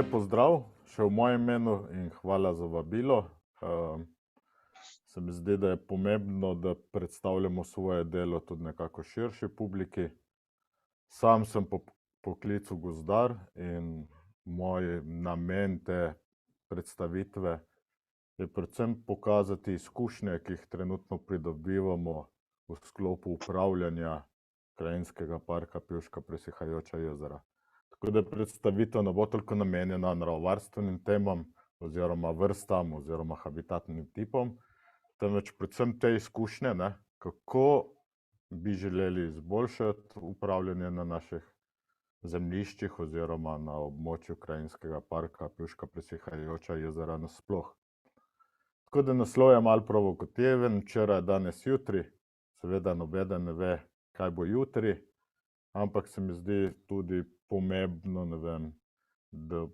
Lep pozdrav še v mojem imenu in hvala za vabilo. Se mi zdi, da je pomembno, da predstavljamo svoje delo tudi nekako širši publiki. Sam sem po poklicu gozdar in moj namen te predstavitve je predvsem pokazati izkušnje, ki jih trenutno pridobivamo v sklopu upravljanja Krajinskega parka Pivška presihajoča jezera. Tako da predstavitev ne bo toliko namenjena naravovarstvenim temam oziroma vrstam oziroma habitatnim tipom, temveč predvsem te izkušnje, kako bi želeli izboljšati upravljanje na naših zemljiščih oziroma na območju Krajinskega parka Pivška presihajoča jezera nasploh. Tako da naslov je malo provokativen, včeraj, danes, jutri, seveda nobeden ne ve, kaj bo jutri, ampak se mi zdi tudi pomembno, da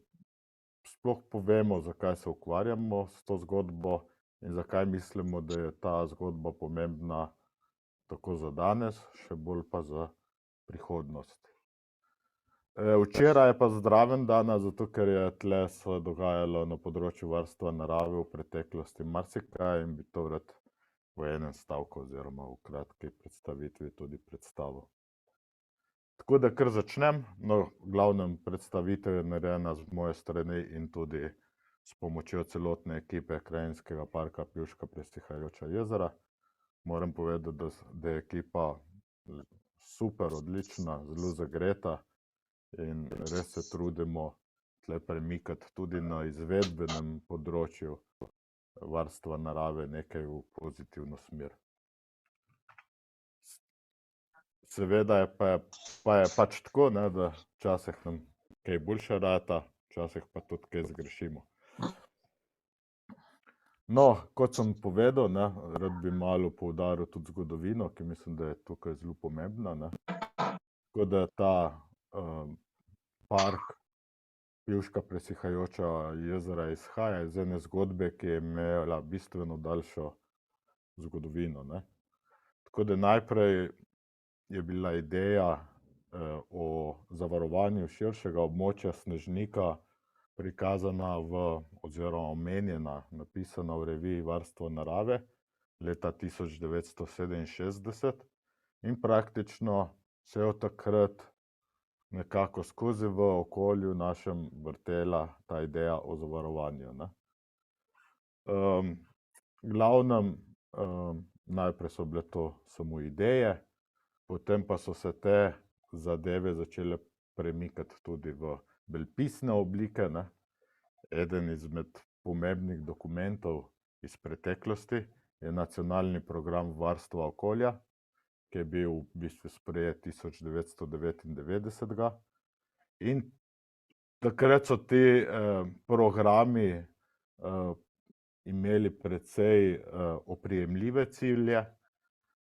sploh povemo, zakaj se ukvarjamo s to zgodbo in zakaj mislimo, da je ta zgodba pomembna tako za danes, še bolj pa za prihodnost. Včeraj je pa zraven dana, zato ker je tle se dogajalo na področju varstva narave v preteklosti marsikaj in bi to rad v enem stavku oziroma v kratki predstavitvi tudi predstavil. Tako da kar začnem, no, v glavnem predstavitev je narejena z moje strani in tudi s pomočjo celotne ekipe Krajinskega parka Pivška presihajoča jezera. Moram povedati, da je ekipa super, odlična, zelo zagreta in res se trudimo tle premikati tudi na izvedbenem področju varstva narave nekaj v pozitivno smer. Seveda pa je pač tako, da včasih nam kaj boljše rata, včasih pa tudi kaj zgrešimo. No, kot sem povedal, rad bi malo poudaril tudi zgodovino, ki mislim, da je tukaj zelo pomembna. Tako da ta park Pivška presihajoča jezera izhaja iz ene zgodbe, ki je imela bistveno daljšo zgodovino. Tako da najprej je bila ideja o zavarovanju širšega območja Snežnika prikazana oziroma omenjena, napisana v reviji Varstvo narave leta 1967 in praktično se je od takrat nekako skozi v okolju našem vrtela ta ideja o zavarovanju. Glavnem, najprej so bile to samo ideje, potem pa so se te zadeve začele premikati tudi v bolj pisne oblike. Eden izmed pomembnih dokumentov iz preteklosti je Nacionalni program varstva okolja, ki je bil v bistvu sprejet 1999. In takrat so ti programi imeli precej oprijemljive cilje.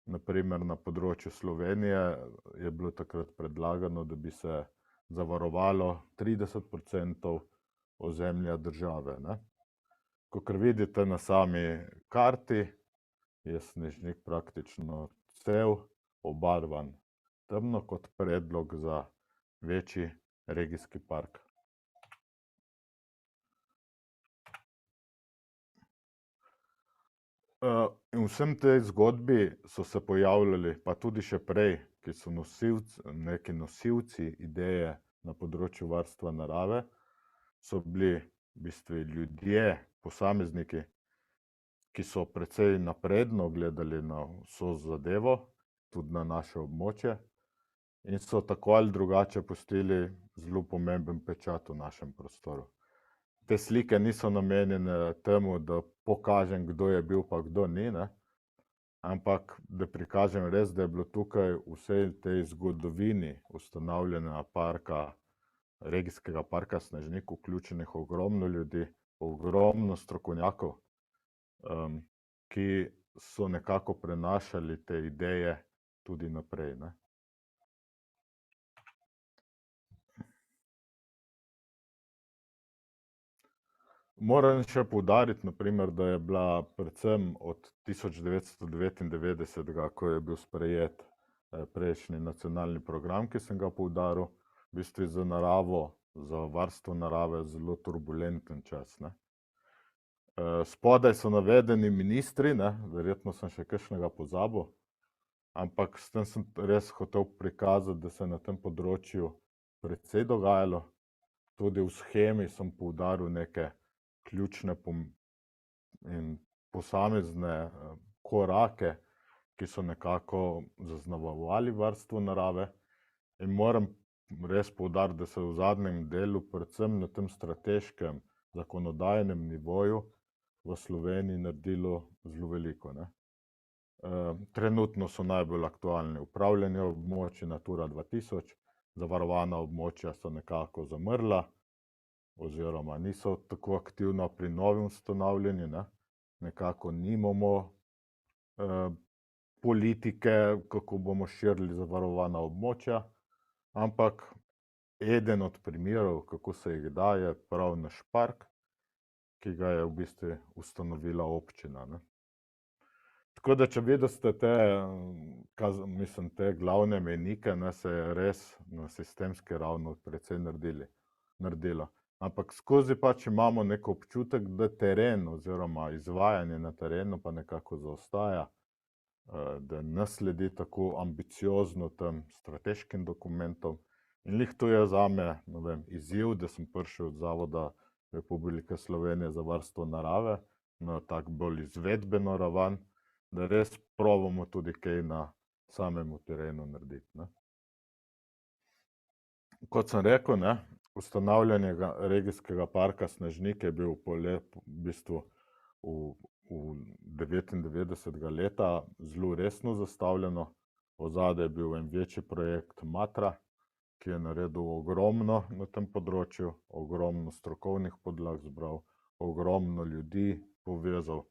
Na primer, na področju Slovenije je bilo takrat predlagano, da bi se zavarovalo 30% ozemlja države. Kakor vidite na sami karti, je Snežnik praktično cel obarvan temno kot predlog za večji regijski park. In vsem tej zgodbi so se pojavljali, pa tudi še prej, ki so neki nosilci ideje na področju varstva narave, so bili v bistvu ljudje, posamezniki, ki so precej napredno gledali na vso zadevo, tudi na naše območje, in so tako ali drugače pustili zelo pomemben pečat v našem prostoru. Te slike niso namenjene temu, da pokažem, kdo je bil pa kdo ni, ampak da prikažem res, da je bilo tukaj v vsej tej zgodovini ustanavljanja regijskega parka Snežnik vključenih ogromno ljudi, ogromno strokovnjakov, ki so nekako prenašali te ideje tudi naprej. Moram še poudariti, na primer, da je bila predvsem od 1999, ko je bil sprejet prejšnji nacionalni program, ki sem ga poudaril, v bistvu za naravo, za varstvo narave zelo turbulenten čas, ne. Spodaj so navedeni ministri, ne, verjetno sem še kakšnega pozabil, ampak s tem sem res hotel prikazati, da se je na tem področju precej dogajalo. Tudi v shemi sem poudaril neke ključne in posamezne korake, ki so nekako zaznamovali varstvo narave. In moram res poudariti, da se je v zadnjem delu, predvsem na tem strateškem zakonodajnem nivoju, v Sloveniji naredilo zelo veliko, ne. Trenutno so najbolj aktualni upravljanje območij Natura 2000, zavarovana območja so nekako zamrla oziroma niso tako aktivna pri novem ustanavljanju, ne. Nekako nimamo politike, kako bomo širili zavarovana območja, ampak eden od primerov, kako se jih da, je prav naš park, ki ga je v bistvu ustanovila občina, ne. Tako da, če vidite te glavne mejnike, ne, se je res na sistemski ravni precej naredilo. Ampak skozi pač imamo neki občutek, da teren oziroma izvajanje na terenu pa nekako zaostaja, da ne sledi tako ambiciozno tem strateškim dokumentom. In glih to je zame, ne vem, izziv, da sem prišel od Zavoda Republike Slovenije za varstvo narave na tak bolj izvedbeno raven, da res probamo tudi kaj na samem terenu narediti, ne. Kot sem rekel, ne, ustanavljanje regijskega parka Snežnik je bil v bistvu v 99. leta zelo resno zastavljeno. Ozadaj je bil en večji projekt Matra, ki je naredil ogromno na tem področju, ogromno strokovnih podlag zbral, ogromno ljudi povezal,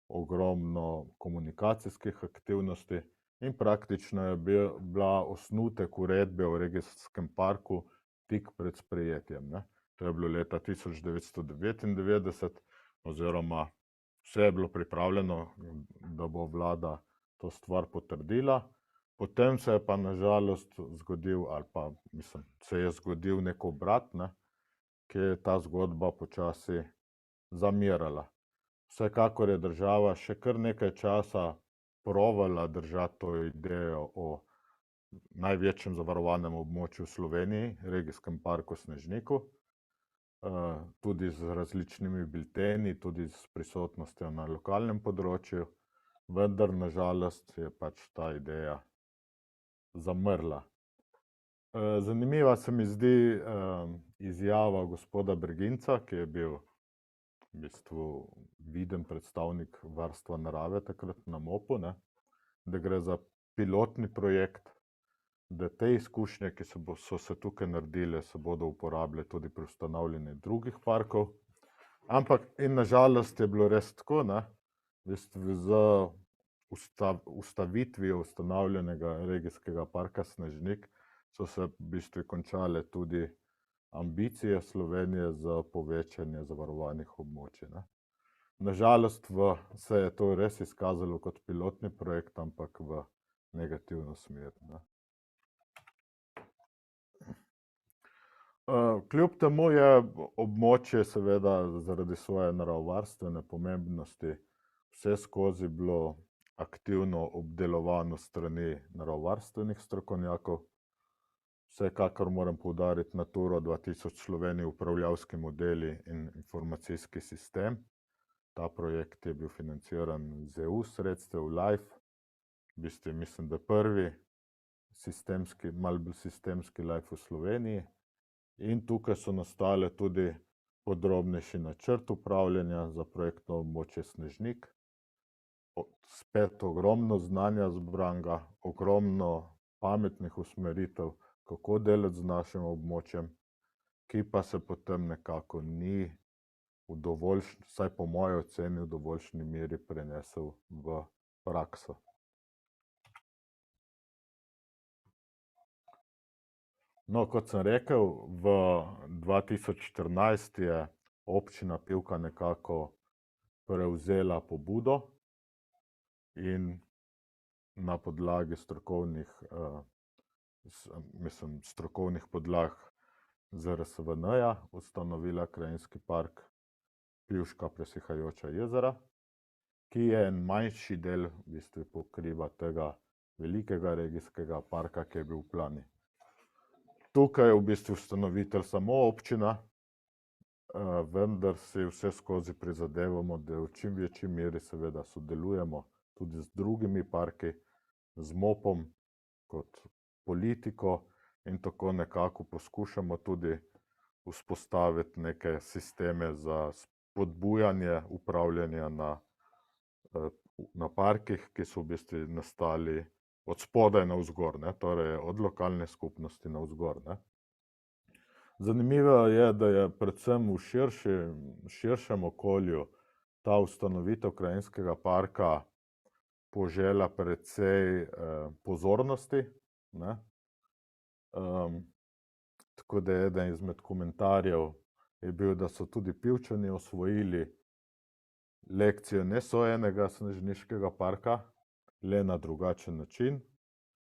ogromno komunikacijskih aktivnosti in praktično je bila osnutek uredbe o regijskem parku tik pred sprejetjem, ne. To je bilo leta 1999 oziroma vse je bilo pripravljeno, da bo vlada to stvar potrdila. Potem se je pa na žalost zgodil, ali pa mislim, se je zgodil neki obrat, ne, ki je ta zgodba počasi zamirala. Vsekakor je država še kar nekaj časa provala držati to idejo o največjem zavarovanem območju v Sloveniji, regijskem parku Snežniku, tudi z različnimi bilteni, tudi s prisotnostjo na lokalnem področju, vendar na žalost je pač ta ideja zamrla. Zanimiva se mi zdi izjava gospoda Breginca, ki je bil v bistvu viden predstavnik varstva narave takrat na MOP-u, ne, da gre za pilotni projekt, da te izkušnje, ki so se tukaj naredile, se bodo uporabile tudi pri ustanavljanju drugih parkov. Ampak in na žalost je bilo res tako, ne, v bistvu z ustavitvijo ustanavljenega regijskega parka Snežnik so se v bistvu končale tudi ambicije Slovenije za povečanje zavarovanih območij, ne. Na žalost se je to res izkazalo kot pilotni projekt, ampak v negativno smer, ne. Kljub temu je območje seveda zaradi svoje naravovarstvene pomembnosti vseskozi bilo aktivno obdelovano s strani naravovarstvenih strokovnjakov. Vsekakor moram poudariti Naturo 2000 Sloveniji, upravljavski modeli in informacijski sistem. Ta projekt je bil financiran z EU sredstev, LIFE, v bistvu mislim, da prvi sistemski, malo bolj sistemski LIFE v Sloveniji. In tukaj so nastale tudi podrobnejši načrt upravljanja za projektno območje Snežnik. Spet ogromno znanja zbranega, ogromno pametnih usmeritev, kako delati z našim območjem, ki pa se potem nekako ni vsaj po moji oceni, v dovoljšni meri prenesel v prakso. No, kot sem rekel, v 2014 je občina Pivka nekako prevzela pobudo in na podlagi strokovnih strokovnih podlag ZRSVN-ja ustanovila krajinski park Pivška presihajoča jezera, ki je en manjši del v bistvu pokriva tega velikega regijskega parka, ki je bil v Plani. Tukaj je v bistvu ustanovitelj samo občina, vendar si vse skozi prizadevamo, da v čim večji meri seveda sodelujemo tudi z drugimi parki, z MOP-om kot politiko in tako nekako poskušamo tudi vzpostaviti neke sisteme za spodbujanje upravljanja na parkih, ki so v bistvu nastali od spodaj navzgor, torej od lokalne skupnosti navzgor. Zanimivo je, da je predvsem v širšem okolju ta ustanovitev krajinskega parka požela precej pozornosti. Tako da je eden izmed komentarjev je bil, da so tudi Pivčani osvojili lekcijo nesojenega snežniškega parka, le na drugačen način.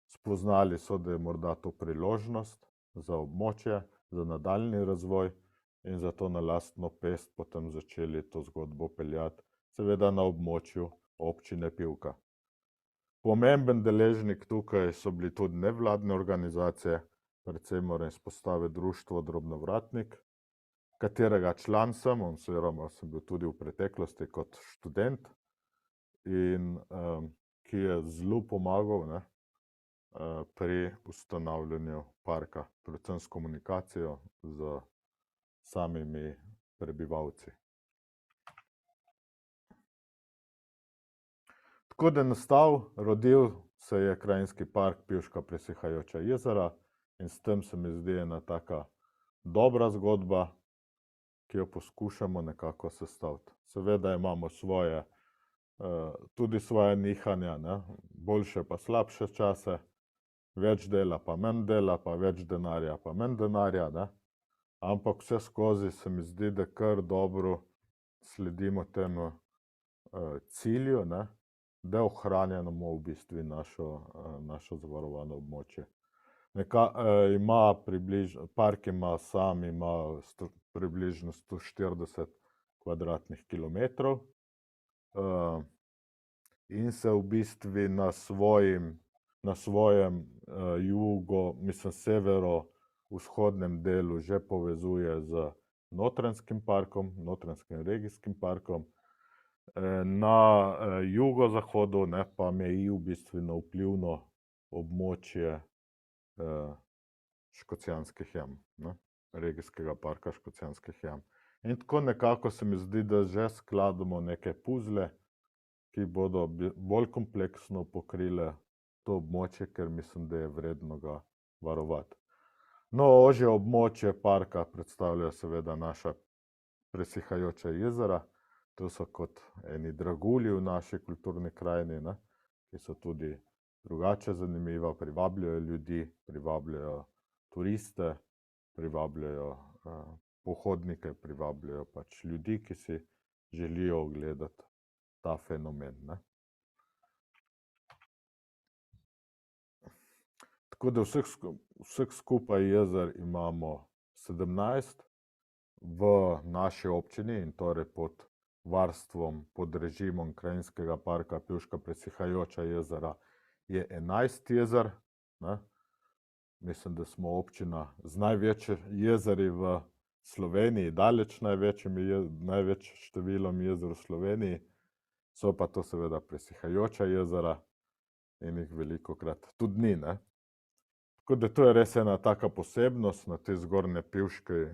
Spoznali so, da je morda to priložnost za območje, za nadaljni razvoj in zato na lastno pest potem začeli to zgodbo peljati, seveda na območju občine Pivka. Pomemben deležnik tukaj so bili tudi nevladne organizacije, predvsem moram izpostaviti društvo Drobnovratnik, katerega član sem, oziroma sem bil tudi v preteklosti kot študent in ki je zelo pomagal pri ustanavljanju parka, predvsem s komunikacijo z samimi prebivalci. Tako da je nastal, rodil se je krajinski park Pivška presihajoča jezera in s tem se mi zdi ena taka dobra zgodba, ki jo poskušamo nekako sestaviti. Seveda imamo tudi svoje nihanja, boljše pa slabše čase, več dela pa manj dela, pa več denarja pa manj denarja, ampak vse skozi se mi zdi, da kar dobro sledimo temu cilju, da ohranjamo v bistvu našo zavarovano območje. Park ima približno 140 kvadratnih kilometrov in se v bistvu na svojem severovzhodnem delu že povezuje z Notranjskim parkom, Notranjskim regijskim parkom, na jugozahodu pa meji v bistvu na vplivno območje Škocjanskih jam, regijskega parka Škocjanskih jam. In tako nekako se mi zdi, da že skladamo neke puzle, ki bodo bolj kompleksno pokrile to območje, ker mislim, da je vredno ga varovati. No, ožje območje parka predstavljajo seveda naša presihajoča jezera. To so kot eni dragulji v naši kulturni krajini, ki so tudi drugače zanimiva, privabljajo ljudi, privabljajo turiste, privabljajo pohodnike, privabljajo pač ljudi, ki si želijo ogledati ta fenomen. Tako da vseh skupaj jezer imamo 17 v naši občini in torej pod varstvom, pod režimom krajinskega parka Pivška presihajoča jezera je 11 jezer. Mislim, da smo občina z največjimi jezeri v Sloveniji, daleč največ številom jezer v Sloveniji, so pa to seveda presihajoča jezera in jih velikokrat tudi ni. Tako da to je res ena taka posebnost na tej zgornji Pivški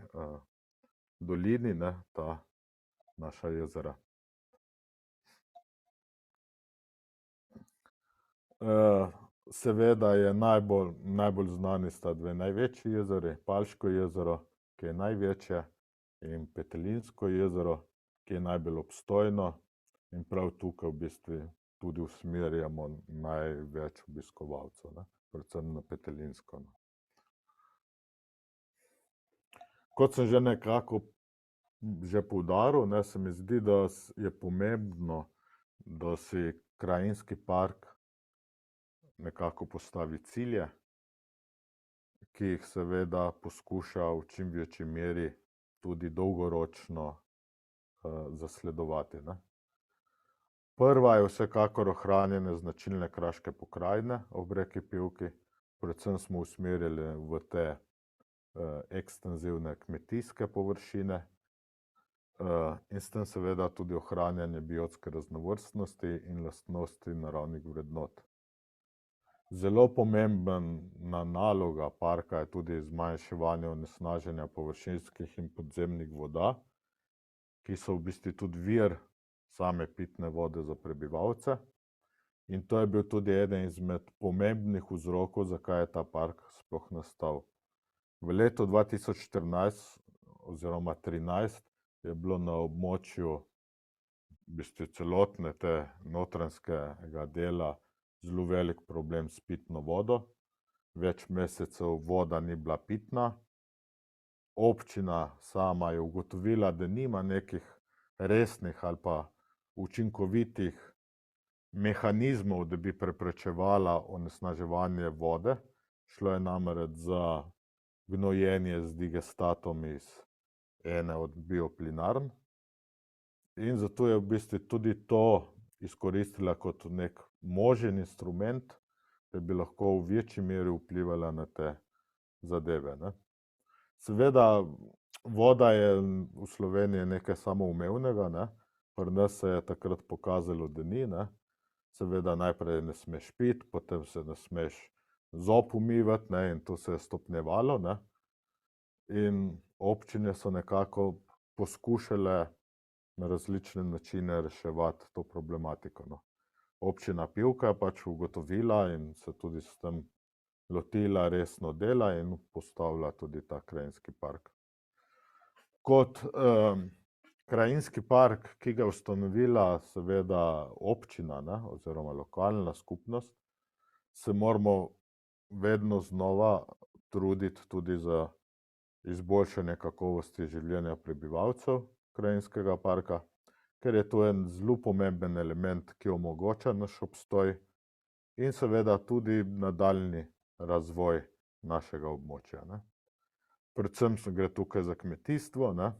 dolini, ta naša jezera. Seveda je najbolj znani sta dve največji jezeri, Palško jezero, ki je največje, in Petelinsko jezero, ki je najbolj obstojno in prav tukaj v bistvu tudi usmerjamo največ obiskovalcev, predvsem na Petelinsko. Kot sem že nekako poudaril, se mi zdi, da je pomembno, da si krajinski park nekako postavi cilje ki jih seveda poskuša v čim večji meri tudi dolgoročno zasledovati, ne. Prva je vsekakor ohranjanje značilne kraške pokrajine ob reki Pivki, predvsem smo usmerjali v te ekstenzivne kmetijske površine in s tem seveda tudi ohranjanje biotske raznovrstnosti in lastnosti naravnih vrednot. Zelo pomembna naloga parka je tudi zmanjševanje onesnaženja površinskih in podzemnih voda, ki so v bistvu tudi vir same pitne vode za prebivalce. In to je bil tudi eden izmed pomembnih vzrokov, zakaj je ta park sploh nastal. V letu 2014 oziroma 2013 je bilo na območju v bistvu celotne te notranjskega dela zelo velik problem s pitno vodo. Več mesecev voda ni bila pitna. Občina sama je ugotovila, da nima nekih resnih ali pa učinkovitih mehanizmov, da bi preprečevala onesnaževanje vode. Šlo je namreč za gnojenje z digestatom iz ene od bioplinarn. In zato je v bistvu tudi to izkoristila kot nek možen instrument, da bi lahko v večji meri vplivala na te zadeve, ne. Seveda, voda je v Sloveniji nekaj samoumevnega, ne. Pri nas se je takrat pokazalo, da ni, ne. Seveda najprej ne smeš piti, potem se ne smeš zob umivati, ne, in to se je stopnjevalo, ne. In občine so nekako poskušale na različne načine reševati to problematiko, no. Občina Pivka je pač ugotovila in se tudi s tem lotila resno dela in postavila tudi ta krajinski park. Kot krajinski park, ki ga je ustanovila seveda občina, ne, oziroma lokalna skupnost, se moramo vedno znova truditi tudi za izboljšanje kakovosti življenja prebivalcev krajinskega parka, ker je to en zelo pomemben element, ki omogoča naš obstoj in seveda tudi nadaljnji razvoj našega območja, ne. Predvsem gre tukaj za kmetijstvo, ne,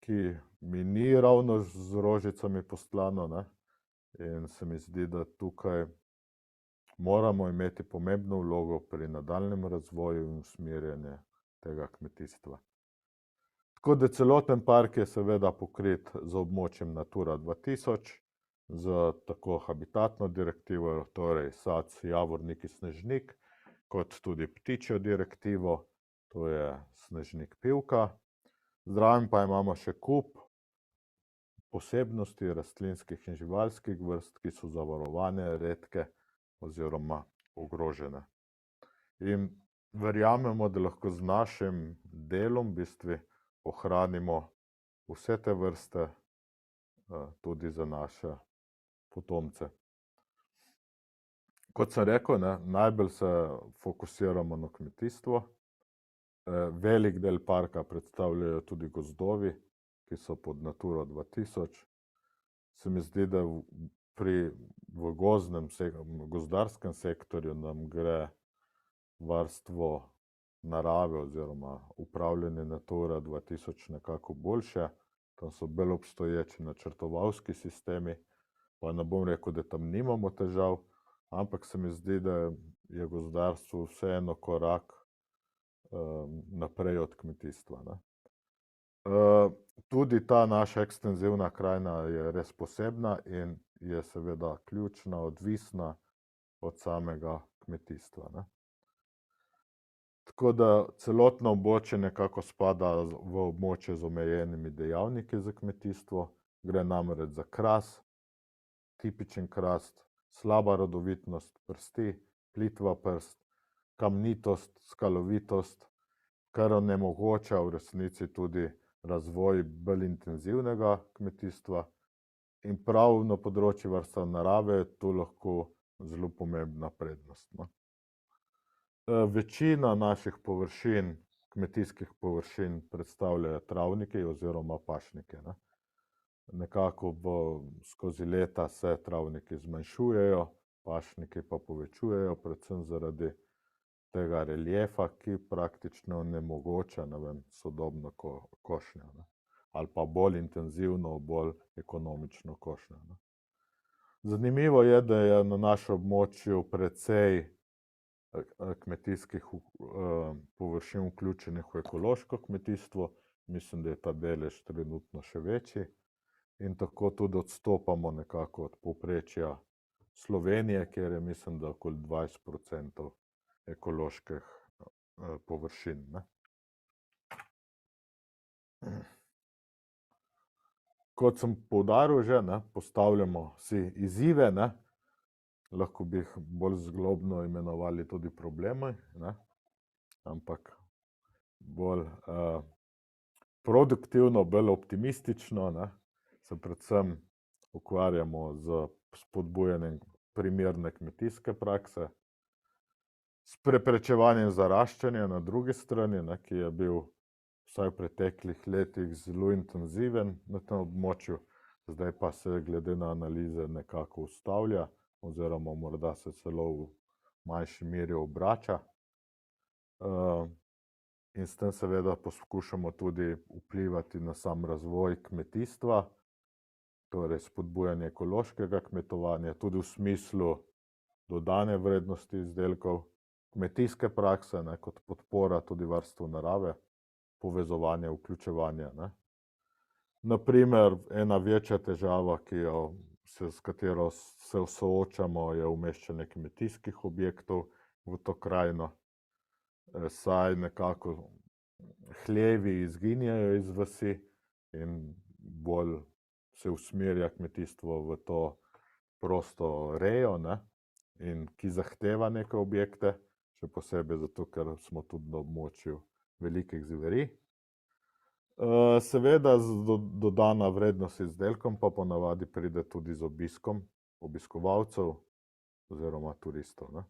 ki mi ni ravno z rožicami postlano, ne, in se mi zdi, da tukaj moramo imeti pomembno vlogo pri nadaljnjem razvoju in usmerjanju tega kmetijstva. Tako da celoten park je seveda pokrit z območjem Natura 2000, z tako habitatno direktivo, torej sac, javornik in snežnik, kot tudi ptičjo direktivo, to je snežnik Pivka. Zraven pa imamo še kup posebnosti rastlinskih in živalskih vrst, ki so zavarovane, redke oziroma ogrožene. In verjamemo, da lahko z našim delom v bistvu ohranimo vse te vrste tudi za naše potomce. Kot sem rekel, ne, najbolj se fokusiramo na kmetijstvo. Velik del parka predstavljajo tudi gozdovi, ki so pod Naturo 2000. Se mi zdi, da v gozdarskem sektorju nam gre varstvo narave oziroma upravljanje Natura 2000 nekako boljše. Tam so bolj obstoječi načrtovalski sistemi, pa ne bom rekel, da tam nimamo težav, ampak se mi zdi, da je gozdarstvo vseeno korak naprej od kmetijstva, ne. Tudi ta naša ekstenzivna krajina je res posebna in je seveda ključna, odvisna od samega kmetijstva, ne. Tako da celotno območje nekako spada v območje z omejenimi dejavniki za kmetijstvo. Gre namreč za kras, tipičen krast, slaba rodovitnost prsti, plitva prst, kamnitost, skalovitost, kar onemogoča v resnici tudi razvoj bolj intenzivnega kmetijstva. In prav na področju varstva narave je to lahko zelo pomembna prednost, no. Večina naših površin, kmetijskih površin predstavljajo travniki oziroma pašniki, ne. Nekako skozi leta se travniki zmanjšujejo, pašniki pa povečujejo, predvsem zaradi tega reliefa, ki praktično onemogoča, sodobno košnjo, ne. Ali pa bolj intenzivno, bolj ekonomično košnjo, ne. Zanimivo je, da je na našem območju precej kmetijskih površin vključenih v ekološko kmetijstvo. Mislim, da je ta delež trenutno še večji in tako tudi odstopamo nekako od povprečja Slovenije, kjer je, mislim, da okoli 20% ekoloških površin, ne. Kot sem poudaril že, ne, postavljamo si izzive, ne, lahko bi jih bolj zglobno imenovali tudi problemi, ne, ampak bolj produktivno, bolj optimistično, ne, se predvsem ukvarjamo s spodbujanjem primerne kmetijske prakse, s preprečevanjem zaraščanja na drugi strani, ne, ki je bil vsaj v preteklih letih zelo intenziven na tem območju, zdaj pa se glede na analize nekako ustavlja oziroma morda se celo v manjši meri obrača. In s tem seveda poskušamo tudi vplivati na sam razvoj kmetijstva, torej spodbujanje ekološkega kmetovanja, tudi v smislu dodane vrednosti izdelkov, kmetijske prakse, ne, kot podpora tudi varstvu narave, povezovanje, vključevanje, ne. Na primer, ena večja težava, s katero se soočamo, je umeščanje kmetijskih objektov v to krajino, saj nekako hlevi izginjajo iz vasi in bolj se usmerja kmetijstvo v to prosto rejo, ne, in ki zahteva neke objekte, še posebej zato, ker smo tudi na območju velikih zveri. Seveda dodana vrednost izdelkom pa ponavadi pride tudi z obiskom obiskovalcev oziroma turistov, ne.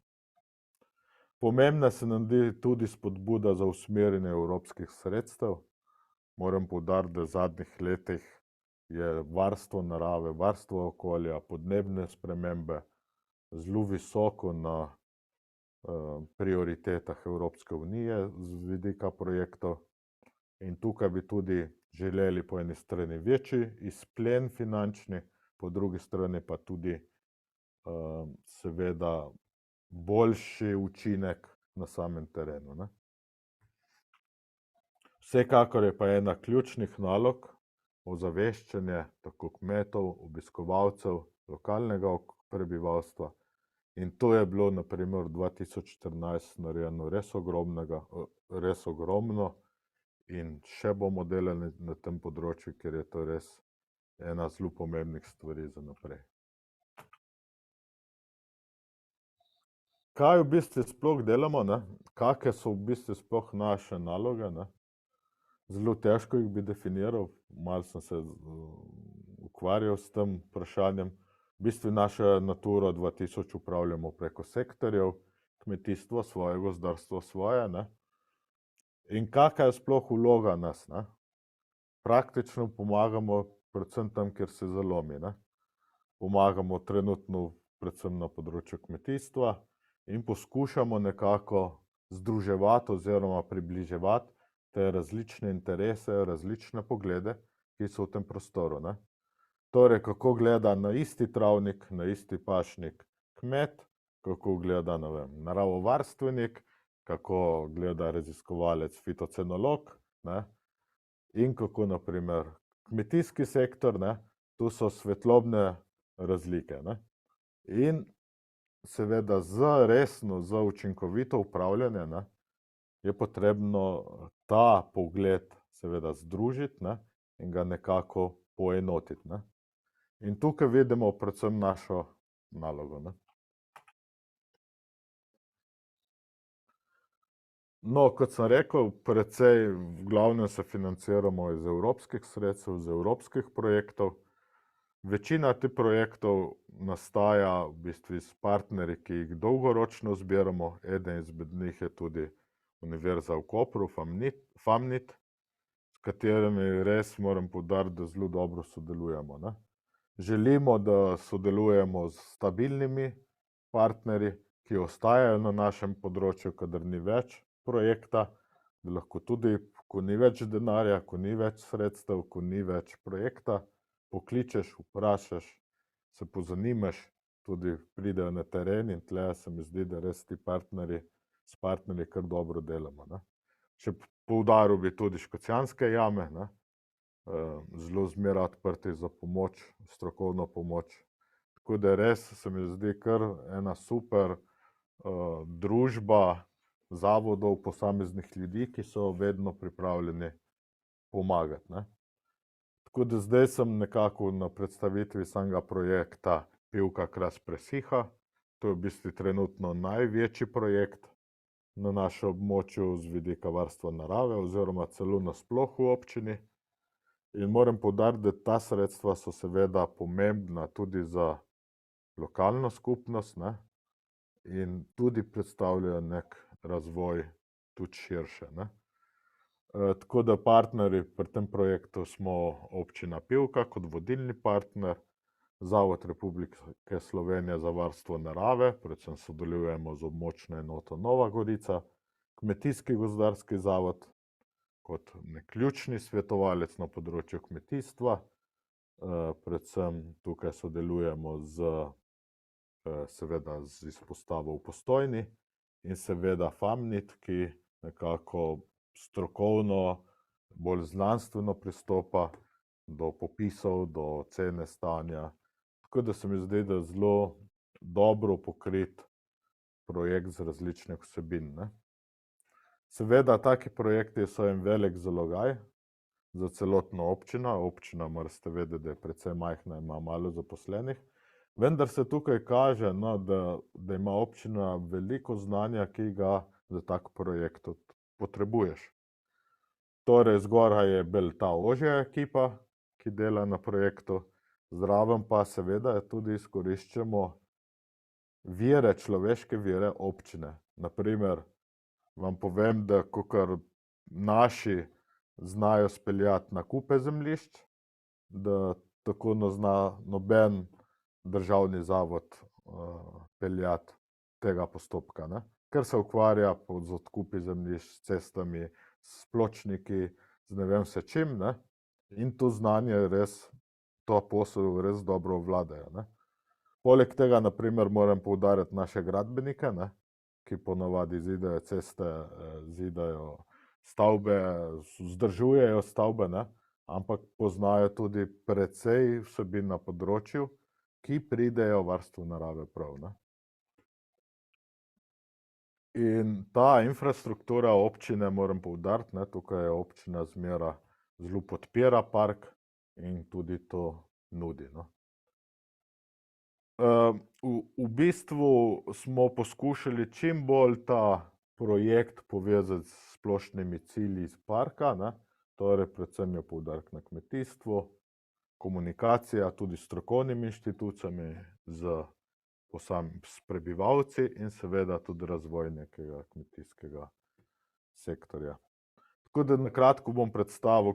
Pomembna se nam zdi tudi spodbuda za usmerjanje evropskih sredstev. Moram poudariti, da v zadnjih letih je varstvo narave, varstvo okolja, podnebne spremembe zelo visoko na prioritetah Evropske unije z vidika projektov. In tukaj bi tudi želeli po eni strani večji izplen finančni, po drugi strani pa tudi seveda boljši učinek na samem terenu, ne. Vsekakor je pa ena ključnih nalog ozaveščanje tako kmetov, obiskovalcev, lokalnega prebivalstva. In to je bilo na primer 2014 narejeno res ogromno in še bomo delali na tem področju, ker je to res ena zelo pomembnih stvari za naprej. Kaj v bistvu sploh delamo, ne? Kake so v bistvu sploh naše naloge, ne? Zelo težko jih bi definiral, malo sem se ukvarjal s tem vprašanjem. V bistvu našo Naturo 2000 upravljamo preko sektorjev, kmetijstvo svoje, gozdarstvo svoje, ne. In kakšna je sploh vloga nas, ne? Praktično pomagamo predvsem tam, kjer se zalomi, ne. Pomagamo trenutno predvsem na področju kmetijstva in poskušamo nekako združevati oziroma približevati te različne interese, različne poglede, ki so v tem prostoru, ne. Torej, kako gleda na isti travnik, na isti pašnik kmet, kako gleda, ne vem, naravovarstvenik, kako gleda raziskovalec fitocenolog, ne, in kako na primer kmetijski sektor, ne, tu so svetlobne razlike, ne. In seveda za učinkovito upravljanje, ne, je potrebno ta pogled seveda združiti, ne, in ga nekako poenotiti, ne. In tukaj vidimo predvsem našo nalogo, ne. No, kot sem rekel, precej v glavnem se financiramo iz evropskih sredstev, iz evropskih projektov. Večina teh projektov nastaja v bistvu s partnerji, ki jih dolgoročno zbiramo. Eden izmed njih je tudi Univerza v Kopru, Famnit, s katerimi res moram poudariti, da zelo dobro sodelujemo, ne. Želimo, da sodelujemo s stabilnimi partnerji, ki ostajajo na našem področju, kadar ni več projekta, da lahko tudi, ko ni več denarja, ko ni več sredstev, ko ni več projekta, pokličeš, vprašaš, se pozanimaš, tudi pridejo na teren in tle se mi zdi, da res s partnerji kar dobro delamo, ne. Še poudaril bi tudi Škocjanske jame, ne. Zelo zmeraj odprti za pomoč, strokovno pomoč. Tako da res se mi zdi kar ena super družba zavodov, posameznih ljudi, ki so vedno pripravljeni pomagati, ne. Tako da zdaj sem nekako na predstavitvi samega projekta Pivka Kras presiha. To je v bistvu trenutno največji projekt na našem območju z vidika varstva narave oziroma celo nasploh v občini. In moram poudariti, da ta sredstva so seveda pomembna tudi za lokalno skupnost, ne, in tudi predstavljajo nek razvoj tudi širše, ne. Tako da partnerji pri tem projektu smo občina Pivka kot vodilni partner, Zavod Republike Slovenije za varstvo narave, predvsem sodelujemo z območno enoto Nova Gorica, Kmetijski gozdarski zavod kot ključni svetovalec na področju kmetijstva, predvsem tukaj sodelujemo seveda z izpostavo v Postojni in seveda Famnit, ki nekako strokovno, bolj znanstveno pristopa do popisov, do ocene stanja. Tako da se mi zdi, da zelo dobro pokrit projekt z različnih vsebin, ne. Seveda, taki projekti so en velik zalogaj za celotno občino. Občina, morate vedeti, da je precej majhna, ima malo zaposlenih, vendar se tukaj kaže, no, da ima občina veliko znanja, ki ga za tak projekt tudi potrebuješ. Torej, zgoraj je bolj ta ožja ekipa, ki dela na projektu, zraven pa seveda tudi izkoriščamo vire, človeške vire občine. Na primer, vam povem, da kakor naši znajo speljati nakupe zemljišč, da tako ne zna noben državni zavod peljati tega postopka, ne. Ker se ukvarja z odkupi zemljišč, s cestami, s pločniki, z ne vem s čim, ne. In to znanje res, to posel res dobro obvladajo, ne. Poleg tega, na primer, moram poudariti naše gradbenike, ne, ki ponavadi zidajo ceste, zidajo stavbe, vzdržujejo stavbe, ne, ampak poznajo tudi precej vsebin na področju, ki pridejo varstvu narave prav, ne. In ta infrastruktura občine, moram poudariti, ne, tukaj je občina zmeraj zelo podpira park in tudi to nudi, no. V bistvu smo poskušali čim bolj ta projekt povezati s splošnimi cilji iz parka, ne, torej predvsem je poudarek na kmetijstvu, komunikacija tudi s strokovnimi inštitucijami, s prebivalci in seveda tudi razvoj nekega kmetijskega sektorja. Tako da na kratko bom predstavil,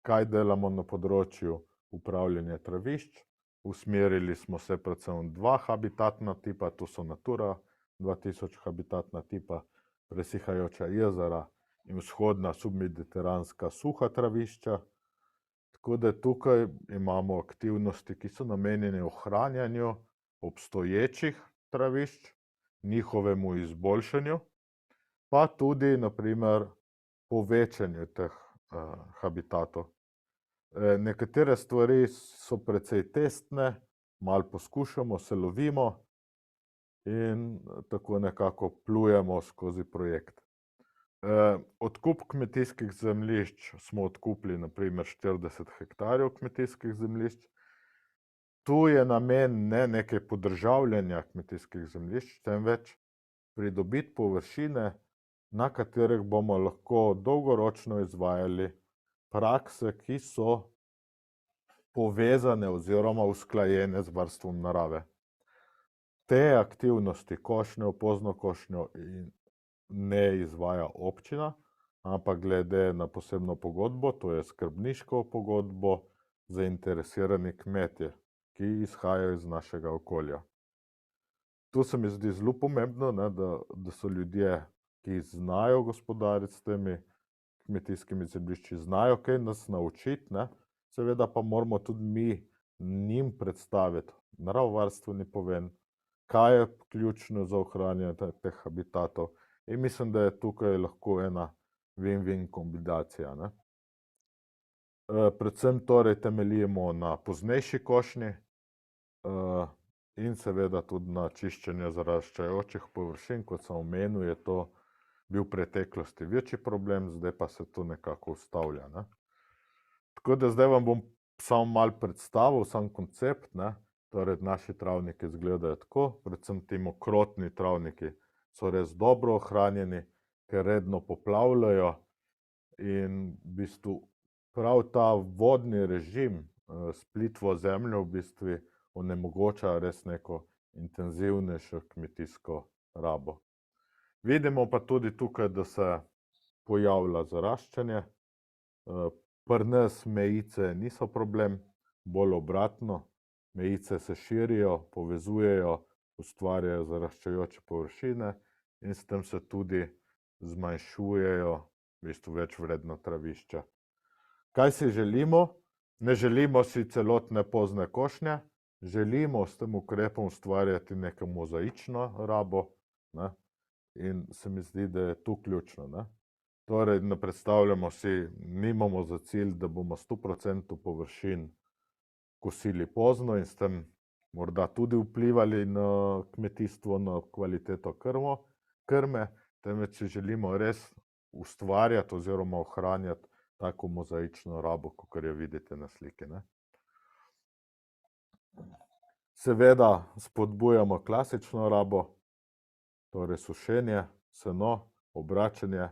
kaj delamo na področju upravljanja travišč. Usmerili smo se predvsem v dva habitatna tipa, to so Natura 2000 habitatna tipa, presihajoča jezera in vzhodna submediteranska suha travišča. Tako da tukaj imamo aktivnosti, ki so namenjene ohranjanju obstoječih travišč, njihovemu izboljšanju, pa tudi na primer povečanju teh habitatov. Nekatere stvari so precej testne, malo poskušamo, se lovimo in tako nekako plujemo skozi projekt. Odkup kmetijskih zemljišč smo odkupili na primer 40 hektarjev kmetijskih zemljišč. Tu je namen ne nekaj podržavljanja kmetijskih zemljišč, temveč pridobiti površine, na katerih bomo lahko dolgoročno izvajali prakse, ki so povezane oziroma usklajene z varstvom narave. Te aktivnosti, košnjo, pozno košnjo, ne izvaja občina, ampak glede na posebno pogodbo, to je skrbniško pogodbo, zainteresirani kmetje, ki izhajajo iz našega okolja. To se mi zdi zelo pomembno, ne, da so ljudje, ki znajo gospodariti s temi kmetijskimi zemljišči, znajo kaj nas naučiti, ne. Seveda pa moramo tudi mi njim predstaviti naravovarstveni pomen, kaj je ključno za ohranjanje teh habitatov. In mislim, da je tukaj lahko ena win-win kombinacija, ne. Predvsem torej temeljimo na poznejši košnji, in seveda tudi na čiščenju zaraščajočih površin, kot sem omenil, je to bil v preteklosti večji problem, zdaj pa se to nekako ustavlja, ne. Tako da zdaj vam bom samo malo predstavil sam koncept, ne. Torej naši travniki izgledajo tako, predvsem ti mokrotni travniki so res dobro ohranjeni, ker redno poplavljajo in v bistvu prav ta vodni režim, s plitvo zemljo v bistvu onemogoča res neko intenzivnejšo kmetijsko rabo. Vidimo pa tudi tukaj, da se pojavlja zaraščanje. Pri nas mejice niso problem, bolj obratno. Mejice se širijo, povezujejo, ustvarjajo zaraščajoče površine in s tem se tudi zmanjšujejo v bistvu večvredna travišča. Kaj si želimo? Ne želimo si celotne pozne košnje, želimo s tem ukrepom ustvarjati neko mozaično rabo, ne, in se mi zdi, da je to ključno, ne. Torej, ne predstavljamo si, nimamo za cilj, da bomo 100% površin kosili pozno in s tem morda tudi vplivali na kmetijstvo, na kvaliteto krme, temveč si želimo res ustvarjati oziroma ohranjati tako mozaično rabo, kakor jo vidite na sliki, ne. Seveda spodbujamo klasično rabo, torej sušenje, seno, obračanje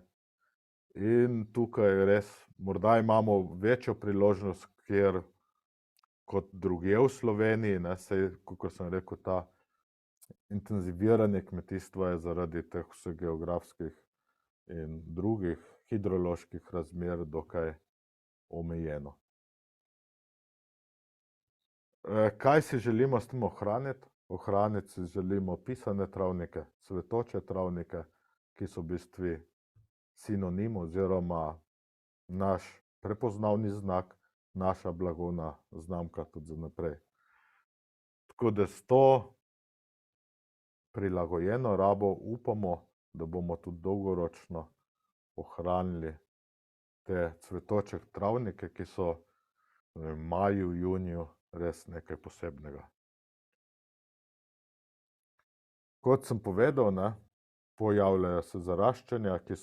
in tukaj res morda imamo večjo priložnost, kjer kot drugje v Sloveniji, ne, saj, kakor sem rekel, ta intenziviranje kmetijstva je zaradi teh vseh geografskih in drugih hidroloških razmer dokaj omejeno. Kaj si želimo s tem ohraniti? Ohraniti si želimo pisane travnike, cvetoče travnike, ki so v bistvu sinonim oziroma naš prepoznavni znak, naša blagovna znamka tudi za naprej. Tako da s to prilagojeno rabo upamo, da bomo tudi dolgoročno ohranili te cvetoče travnike, ki so v maju, juniju res nekaj posebnega. Kot sem povedal, ne, pojavljajo se zaraščanja, ki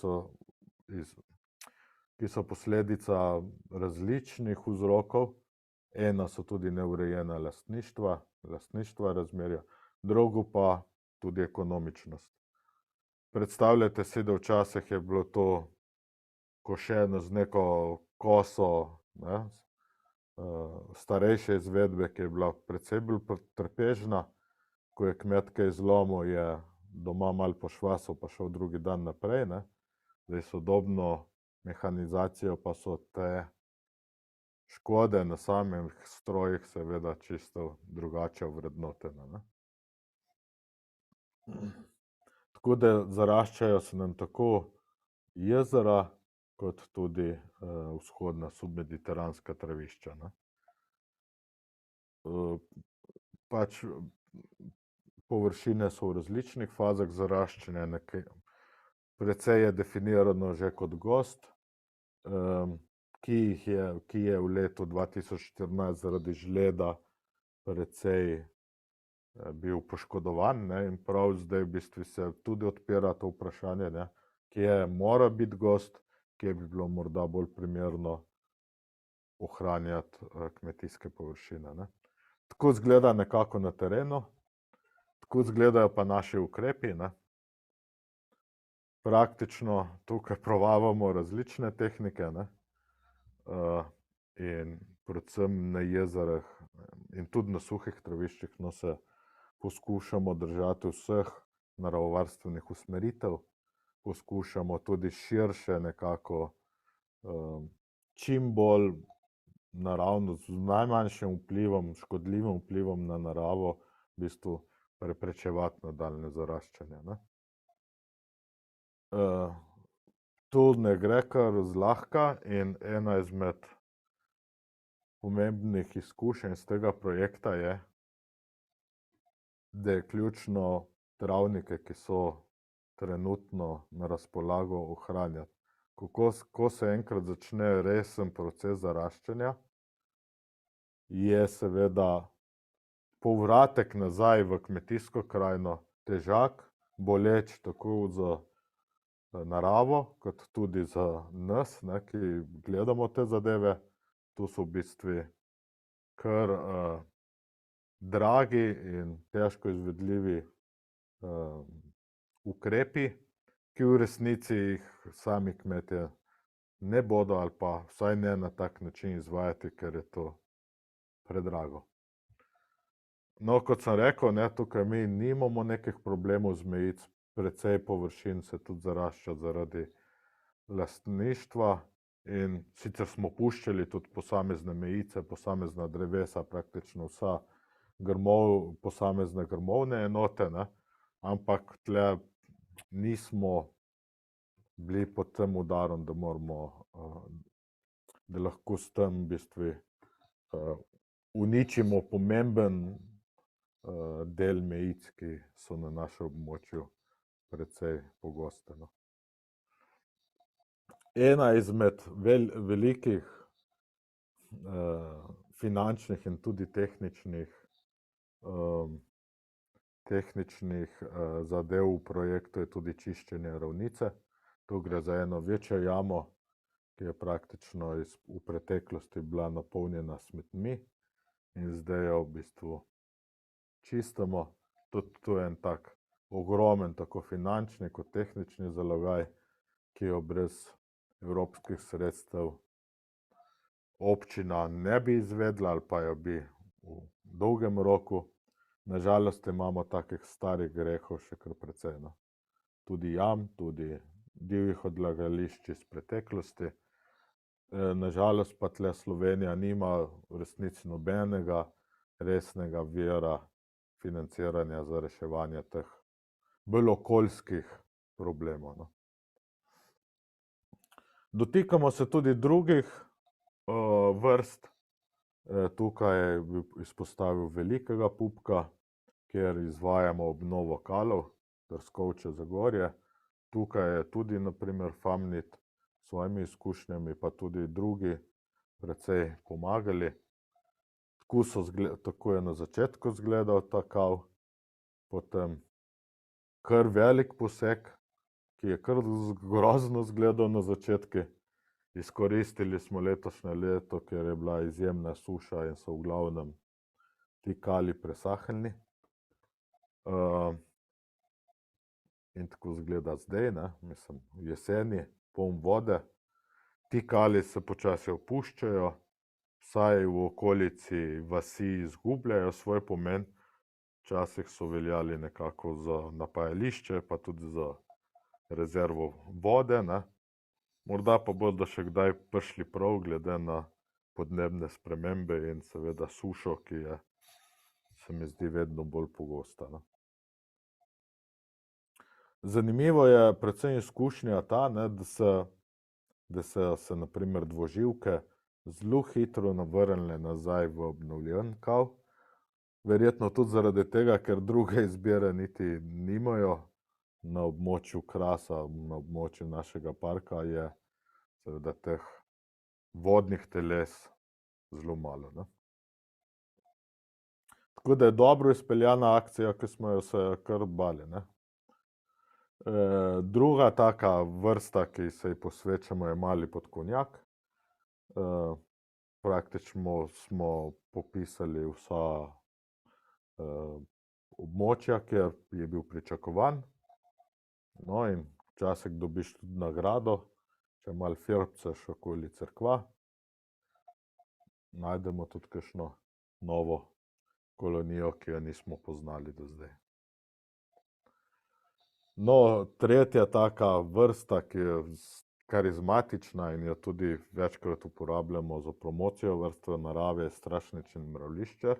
so posledica različnih vzrokov. Eno so tudi neurejena lastništva razmerja, drugo pa tudi ekonomičnost. Predstavljajte si, da včasih je bilo to košeno z neko koso, ne, starejše izvedbe, ki je bila precej bolj trpežna. Ko je kmet kaj zlomil, je doma malo pošvasal pa šel drugi dan naprej, ne. Zdaj sodobno mehanizacijo pa so te škode na samih strojih seveda čisto drugače ovrednotene, ne. Tako da zaraščajo se nam tako jezera kot tudi vzhodna submediteranska travišča, ne. Pač površine so v različnih fazah zaraščanja, precej je definirano že kot gozd, ki je v letu 2014 zaradi žleda precej bil poškodovan, ne, in prav zdaj v bistvu se tudi odpira to vprašanje, ne, kje mora biti gozd, kje bi bilo morda bolj primerno ohranjati kmetijske površine, ne. Tako izgleda nekako na terenu, tako izgledajo pa naši ukrepi, ne. Praktično tukaj probavamo različne tehnike, ne, in predvsem na jezerih in tudi na suhih traviščih, no, se poskušamo držati vseh naravovarstvenih usmeritev, poskušamo tudi širše nekako čim bolj naravno, z najmanjšim vplivom, škodljivim vplivom na naravo v bistvu preprečevati nadaljne zaraščanje. Ne? Tu ne gre kar zlahka in ena izmed pomembnih izkušenj z tega projekta je, da je ključno travnike, ki so trenutno na razpolago, ohranjati. Ko se enkrat začne resen proces zaraščanja, je seveda povratek nazaj v kmetijsko krajino težak, boleč tako za naravo, kot tudi za nas, ne, ki gledamo te zadeve. To so v bistvu kar dragi in težko izvedljivi ukrepi, ki v resnici jih sami kmetje ne bodo ali pa vsaj ne na tak način izvajati, ker je to predrago. No, kot sem rekel, ne, tukaj mi nimamo nekih problemov z mejic, precej površin se tudi zarašča zaradi lastništva in sicer smo puščali tudi posamezne mejice, posamezna drevesa, praktično vsa posamezne grmovne enote, ne, ampak tle nismo bili pod tem udarom, da moramo, da lahko s tem v bistvu uničimo pomemben del mejic, ki so na našem območju precej pogoste. No. Ena izmed velikih finančnih in tudi tehničnih zadev v projektu je tudi čiščenje ravnice. Tu gre za eno večjo jamo, ki je praktično v preteklosti bila napolnjena s smetmi in zdaj jo v bistvu čistimo. Tudi tu je en tak ogromen, tako finančni kot tehnični zalogaj, ki jo brez evropskih sredstev občina ne bi izvedla ali pa jo bi v dolgem roku. Nažalost imamo takih starih grehov še kar precej. No. Tudi jam, tudi divjih odlagališč iz preteklosti. Nažalost pa tle Slovenija nima v resnici nobenega resnega vira financiranja za reševanje teh bolj okoljskih problemov. No. Dotikamo se tudi drugih vrst. Tukaj bi izpostavil velikega pupka, kjer izvajamo obnovo kalov, Drskovče Zagorje. Tukaj je tudi na primer Famnit s svojimi izkušnjami, pa tudi drugi precej pomagali. Tako je na začetku izgledal ta kav, potem kar velik poseg, ki je kar grozno izgledal na začetku. Izkoristili smo letošnje leto, ker je bila izjemna suša in so v glavnem ti kali presahnili. In tako izgleda zdaj, ne, mislim, v jeseni, poln vode. Ti kali se počasi opuščajo, vsaj v okolici vasi izgubljajo svoj pomen. Včasih so veljali nekako za napajališče, pa tudi za rezervo vode, ne. Morda pa bodo še kdaj prišli prav, glede na podnebne spremembe in seveda sušo, ki je, se mi zdi, vedno bolj pogosta. No. Zanimivo je predvsem izkušnja ta, ne, da se na primer dvoživke zelo hitro navrnile nazaj v obnovljen kav. Verjetno tudi zaradi tega, ker druge izbire niti nimajo. Na območju Krasa, na območju našega parka je seveda teh vodnih teles zelo malo. Ne. Tako da je dobro izpeljana akcija, ki smo jo se kar bali. Ne. Druga taka vrsta, ki se ji posvečamo, je mali podkonjak. Praktično smo popisali vsa območja, kjer je bil pričakovan. No, in včasih dobiš tudi nagrado, če malo firbcaš okoli cerkva. Najdemo tudi kakšno novo kolonijo, ki jo nismo poznali do zdaj. No, tretja taka vrsta, ki je karizmatična in jo tudi večkrat uporabljamo za promocijo vrst v naravi, je strašnič in mravljiščer.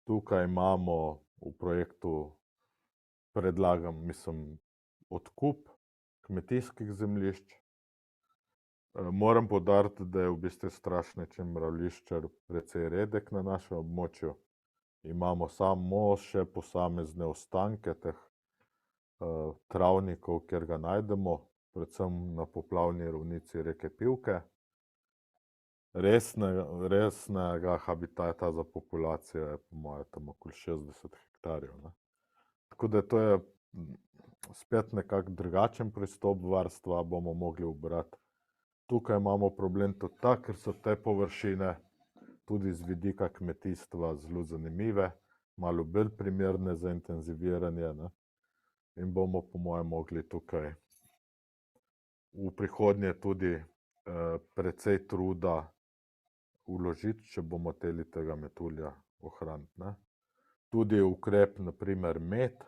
Tukaj imamo v projektu predlagam, odkup kmetijskih zemljišč. Moram poudariti, da je v bistvu strašničen mravljiščar precej redek na našem območju. Imamo samo še posamezne ostanke teh travnikov, kjer ga najdemo, predvsem na poplavni ravnici reke Pivke. Resnega habitata za populacijo je po moje tam okoli 60 hektarjev. Ne. Tako da to je spet nekako drugačen pristop varstva, bomo mogli ubrati. Tukaj imamo problem tudi ta, ker so te površine tudi z vidika kmetijstva zelo zanimive, malo bolj primerne za intenziviranje, ne. In bomo po mojem mogli tukaj v prihodnje tudi precej truda vložiti, če bomo hoteli tega metulja ohraniti, ne. Tudi ukrep, na primer med,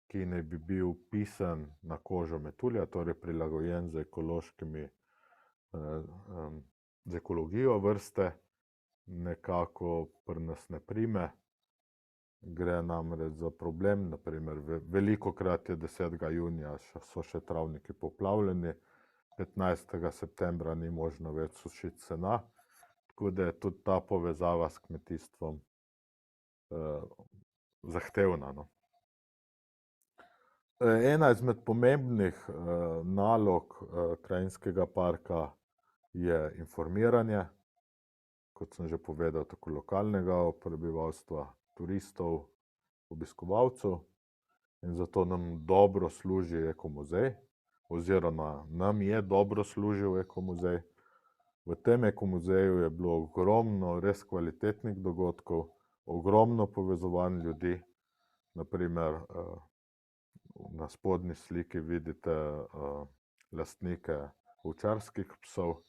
ki naj bi bil pisan na kožo metulja, torej prilagojen z ekologijo vrste, nekako pri nas ne prime. Gre namreč za problem, na primer velikokrat je 10. junija so še travniki poplavljeni, 15. septembra ni možno več sušiti sena, tako da je tudi ta povezava s kmetijstvom zahtevna, no. Ena izmed pomembnih nalog krajinskega parka je informiranje, kot sem že povedal, tako lokalnega prebivalstva, turistov, obiskovalcev, in zato nam dobro služi ekomuzej, oziroma nam je dobro služil ekomuzej. V tem ekomuzeju je bilo ogromno res kvalitetnih dogodkov, ogromno povezovanj ljudi, na primer na spodnji sliki vidite lastnike ovčarskih psov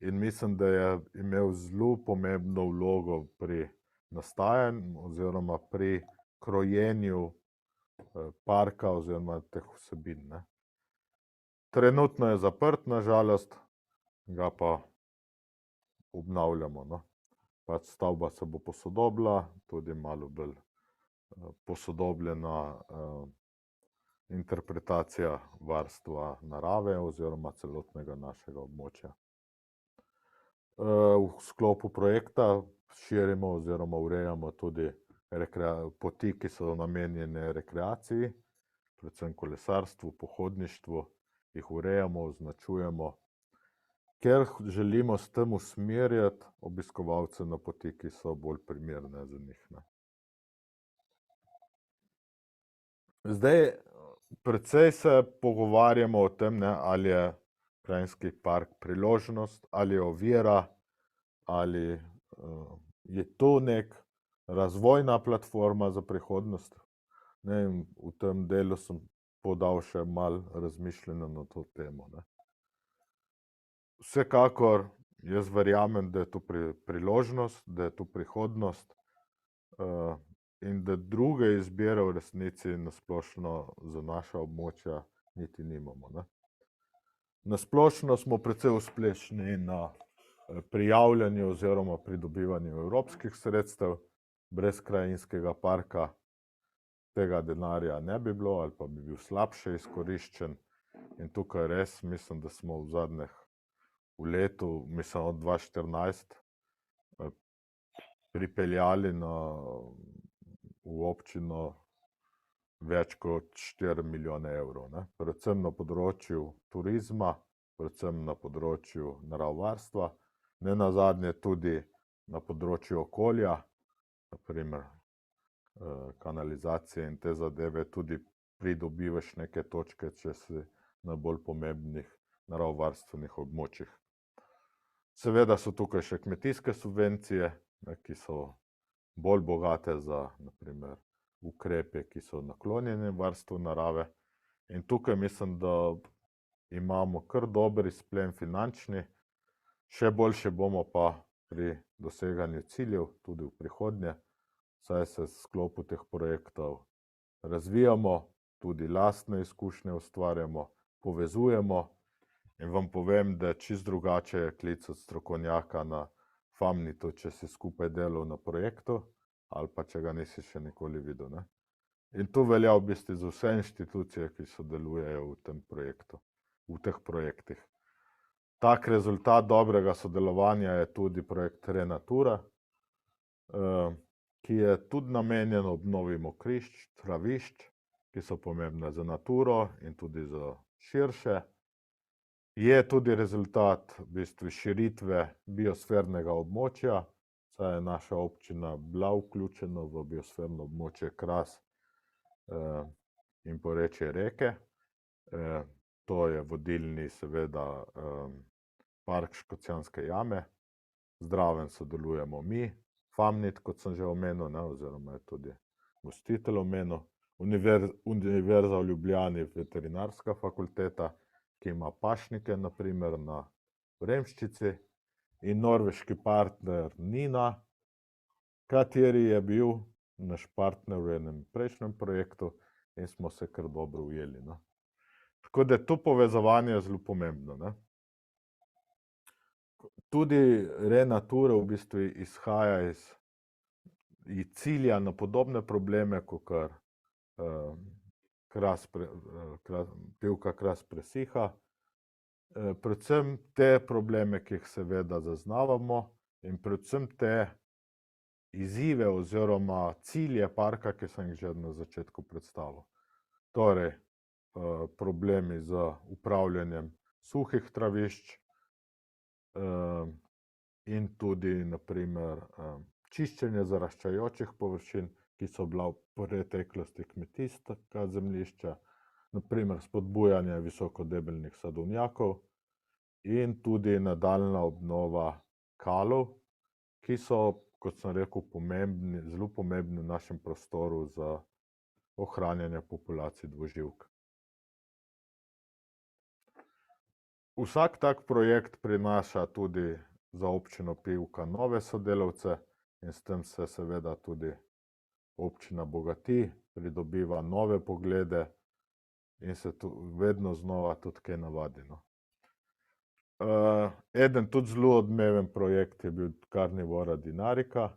in mislim, da je imel zelo pomembno vlogo pri nastajanju oziroma pri krojenju parka oziroma teh vsebin, ne. Trenutno je zaprt, na žalost, ga pa obnavljamo, no. Pač stavba se bo posodobila, tudi malo bolj posodobljena interpretacija varstva narave oziroma celotnega našega območja. V sklopu projekta širimo oziroma urejamo tudi poti, ki so namenjene rekreaciji, predvsem kolesarstvu, pohodništvu, jih urejamo, označujemo, ker želimo s tem usmerjati obiskovalce na poti, ki so bolj primerne za njih, ne. Zdaj, precej se pogovarjamo o tem, ne, ali je krajinski park priložnost, ali je ovira, ali je to neka razvojna platforma za prihodnost. Ne, in v tem delu sem podal še malo razmišljanja na to temo, ne. Vsekakor jaz verjamem, da je to priložnost, da je to prihodnost in da druge izbire v resnici na splošno za naša območja niti nimamo, ne. Na splošno smo precej uspešni na prijavljanju oziroma pridobivanju evropskih sredstev. Brez krajinskega parka tega denarja ne bi bilo ali pa bi bil slabše izkoriščen. In tukaj res mislim, da smo v letu, od 2014, pripeljali v občino več kot 4 milijone evrov, ne. Predvsem na področju turizma, predvsem na področju naravovarstva, nenazadnje tudi na področju okolja, na primer kanalizacije in te zadeve, tudi pridobivaš neke točke, če si na bolj pomembnih naravovarstvenih območjih. Seveda so tukaj še kmetijske subvencije, ne, ki so bolj bogate za, na primer, ukrepe, ki so naklonjeni varstvu narave. In tukaj mislim, da imamo kar dober izplen finančni, še boljše bomo pa pri doseganju ciljev tudi v prihodnje, saj se v sklopu teh projektov razvijamo, tudi lastne izkušnje ustvarjamo, povezujemo in vam povem, da čisto drugače je klicati strokovnjaka na Famnitu, če si skupaj delal na projektu, ali pa če ga nisi še nikoli videl. Ne? In to velja v bistvu za vse inštitucije, ki sodelujejo v tem projektu, v teh projektih. Tak rezultat dobrega sodelovanja je tudi projekt Renatura, ki je tudi namenjen obnovi mokrišč, travišč, ki so pomembne za naturo in tudi za širše. Je tudi rezultat v bistvu širitve biosfernega območja, saj je naša občina bila vključena v biosferno območje Kras in porečje Reke. To je vodilni seveda park Škocjanske jame, zraven sodelujemo mi, Famnit, kot sem že omenil, ne, oziroma je tudi gostitelj omenil, Univerza v Ljubljani, veterinarska fakulteta, ki ima pašnike, naprimer na Vremščici, in norveški partner Nina, kateri je bil naš partner v enem prejšnjem projektu in smo se kar dobro ujeli. No. Tako da to povezovanje je zelo pomembno. Ne. Tudi Renatura v bistvu izhaja iz cilja na podobne probleme, kot pevka Kras presiha. Predvsem te probleme, ki jih seveda zaznavamo, in predvsem te izzive oziroma cilje parka, ki sem jih že na začetku predstavil. Torej, problemi z upravljanjem suhih travišč in tudi naprimer čiščenje zaraščajočih površin, ki so bila v preteklosti kmetijska zemljišča, naprimer spodbujanje visokodebelnih sadovnjakov in tudi nadaljnja obnova kalov, ki so, kot sem rekel, zelo pomembni v našem prostoru za ohranjanje populacij dvoživk. Vsak tak projekt prinaša tudi za občino Pivka nove sodelavce in s tem se seveda tudi občina bogati, pridobiva nove poglede in se vedno znova tudi kaj navadi. No. Eden tudi zelo odmeven projekt je bil Carnivora Dinarica,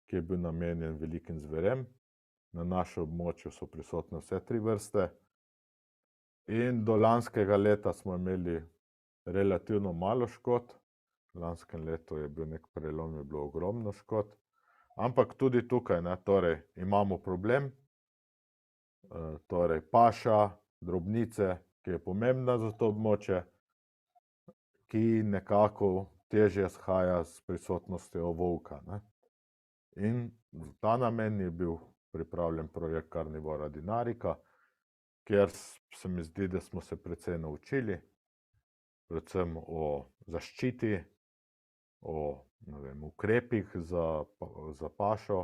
ki je bil namenjen velikim zverem. Na našem območju so prisotne vse 3 vrste. In do lanskega leta smo imeli relativno malo škod. V lanskem letu je bil nek prelom, je bilo ogromno škod. Ampak tudi tukaj, ne, torej, imamo problem, torej paša, drobnice, ki je pomembna za to območje, ki nekako težje shaja s prisotnostjo volka. Ne. In v ta namen je bil pripravljen projekt Carnivora Dinarica, kjer se mi zdi, da smo se precej naučili, predvsem o zaščiti, o ukrepih za pašo,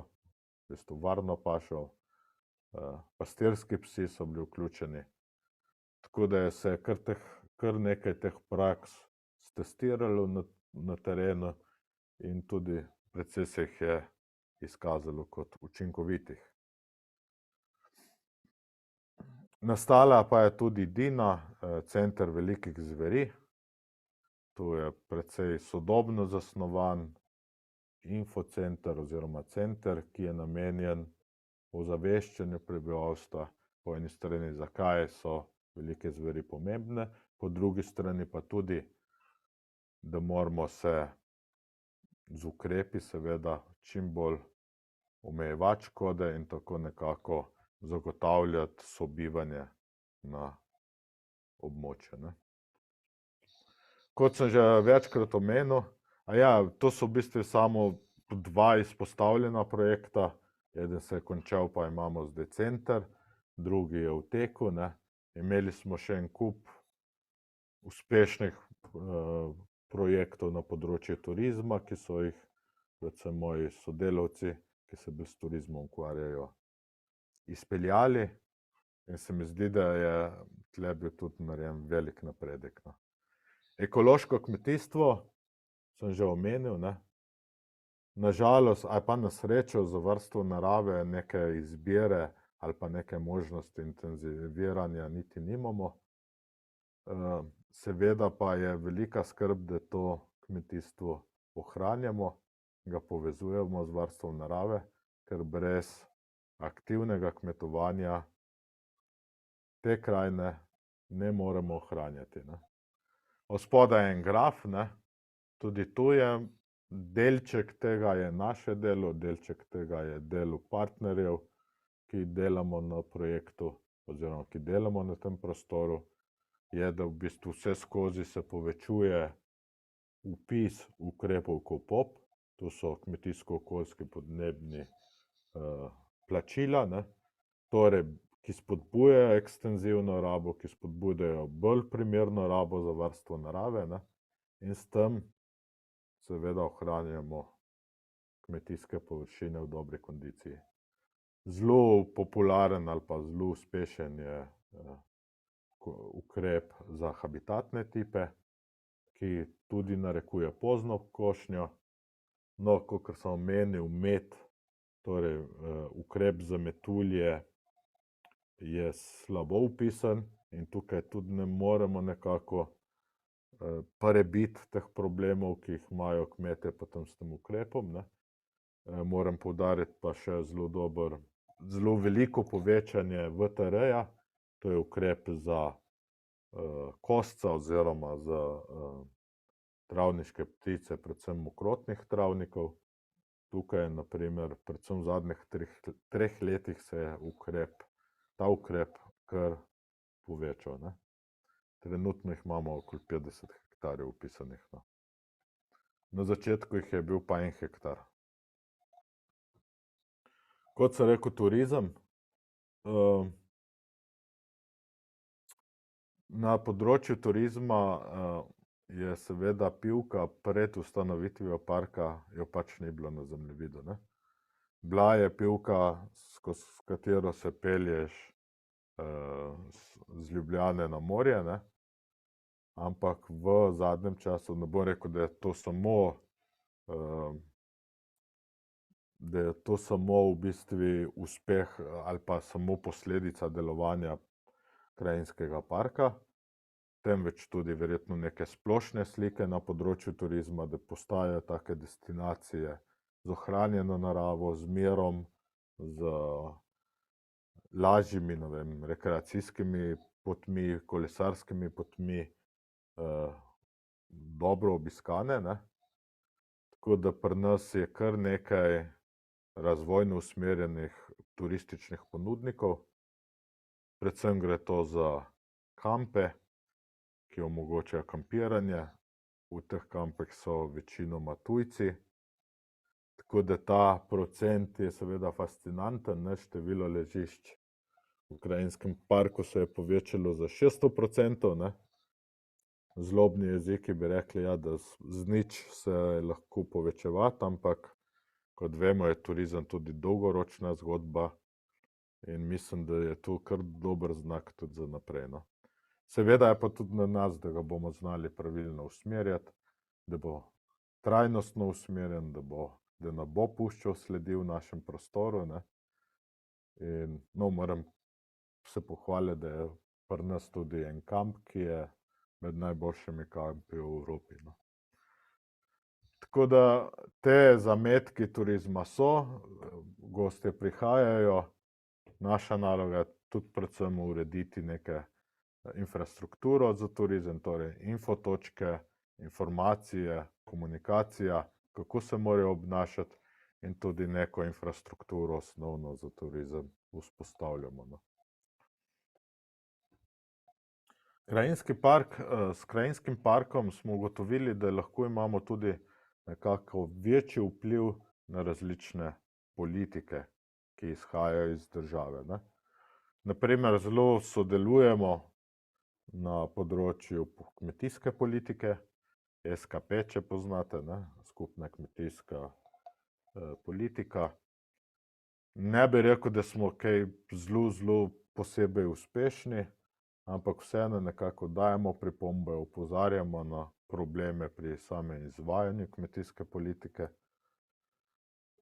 v bistvu varno pašo, pastirski psi so bili vključeni. Tako da je se kar nekaj teh praks stestiralo na terenu in tudi precej se jih je izkazalo kot učinkovitih. Nastala pa je tudi Dina, center velikih zveri. To je precej sodobno zasnovan infocenter oziroma center, ki je namenjen ozaveščanju prebivalstva, po eni strani, zakaj so velike zveri pomembne, po drugi strani pa tudi, da moramo se z ukrepi seveda čim bolj omejevati škode in tako nekako zagotavljati sobivanje na območju. Ne. Kot sem že večkrat omenil, to so v bistvu samo 2 izpostavljena projekta, eden se je končal, pa imamo zdaj center, drugi je v teku. Ne. Imeli smo še en kup uspešnih projektov na področju turizma, ki so jih predvsem moji sodelavci, ki se bolj s turizmom ukvarjajo, izpeljali, in se mi zdi, da je tle bil tudi narejen velik napredek. No. Ekološko kmetijstvo sem že omenil, ne. Na žalost ali pa na srečo za varstvo narave neke izbire ali pa neke možnosti intenziviranja niti nimamo. Seveda pa je velika skrb, da to kmetijstvo ohranjamo, ga povezujemo z varstvom narave, ker brez aktivnega kmetovanja te krajine ne moremo ohranjati. Ne. Spodaj je en graf, ne. Tudi tu je delček tega je naše delo, delček tega je delo partnerjev, ki delamo na projektu oziroma ki delamo na tem prostoru, je, da v bistvu vse skozi se povečuje vpis ukrepov KOPOP, to so kmetijsko-okoljski podnebni plačila, ne, torej, ki spodbujajo ekstenzivno rabo, ki spodbujajo bolj primerno rabo za varstvo narave, ne, in s tem seveda ohranjamo kmetijske površine v dobri kondiciji. Zelo popularen ali pa zelo uspešen je ukrep za habitatne tipe, ki tudi narekuje pozno košnjo. No, kakor sem omenil, med, torej ukrep za metulje je slabo vpisan in tukaj tudi ne moremo nekako prebiti teh problemov, ki jih imajo kmetje potem s tem ukrepom, ne. Moram poudariti pa še zelo veliko povečanje VTR-ja, to je ukrep za kosca oziroma za travniške ptice, predvsem mokrotnih travnikov. Tukaj je na primer predvsem v zadnjih 3 letih se je ta ukrep kar povečal, ne. Trenutno jih imamo okoli 50 hektarjev vpisanih, no. Na začetku jih je bil pa 1 hektar. Kot sem rekel, turizem. Na področju turizma je seveda Pivka pred ustanovitvijo parka, jo pač ni bilo na zemljevidu, ne. Bila je Pivka, skozi katero se pelješ z Ljubljane na morje, ne. Ampak v zadnjem času, ne bom rekel, da je to samo v bistvu uspeh ali pa samo posledica delovanja krajinskega parka, temveč tudi verjetno neke splošne slike na področju turizma, da postajajo take destinacije z ohranjeno naravo, z mirom, z lažjimi, ne vem, rekreacijskimi potmi, kolesarskimi potmi, dobro obiskane, ne. Tako da pri nas je kar nekaj razvojno usmerjenih turističnih ponudnikov. Predvsem gre to za kampe, ki omogočajo kampiranje. V teh kampih so večinoma tujci. Tako da ta procent je seveda fascinanten, ne, število ležišč v krajinskem parku se je povečalo za 600%, ne. Zlobni jeziki bi rekli, ja, da z nič se je lahko povečevati, ampak kot vemo, je turizem tudi dolgoročna zgodba in mislim, da je to kar dober znak tudi za naprej, no. Seveda je pa tudi na nas, da ga bomo znali pravilno usmerjati, da bo trajnostno usmerjen, da ne bo puščal sledi v našem prostoru, ne. In no, moram se pohvaliti, da je pri nas tudi en kamp, ki je med najboljšimi kampi v Evropi, no. Tako da te zametki turizma so, gostje prihajajo, naša naloga je tudi predvsem urediti neke infrastrukturo za turizem, torej infotočke, informacije, komunikacija, kako se morajo obnašati, in tudi neko infrastrukturo osnovno za turizem vzpostavljamo, no. Krajinski park, s krajinskim parkom smo ugotovili, da lahko imamo tudi nekako večji vpliv na različne politike, ki izhajajo iz države, ne. Na primer, zelo sodelujemo na področju kmetijske politike, SKP, če poznate, ne, skupna kmetijska politika. Ne bi rekel, da smo kaj zelo posebej uspešni, ampak vseeno nekako dajemo pripombe, opozarjamo na probleme pri samem izvajanju kmetijske politike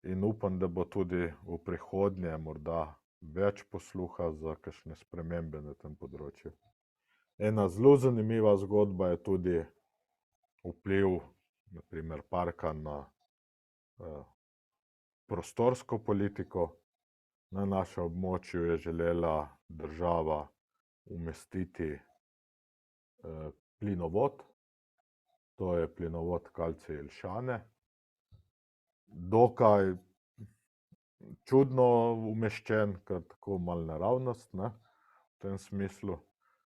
in upam, da bo tudi v prihodnje morda več posluha za kakšne spremembe na tem področju. Ena zelo zanimiva zgodba je tudi vpliv na primer parka na prostorsko politiko. Na našem območju je želela država umestiti plinovod, to je plinovod Kalce-Jelšane. Dokaj čudno umeščen, ker tako malo naravnost, ne, v tem smislu.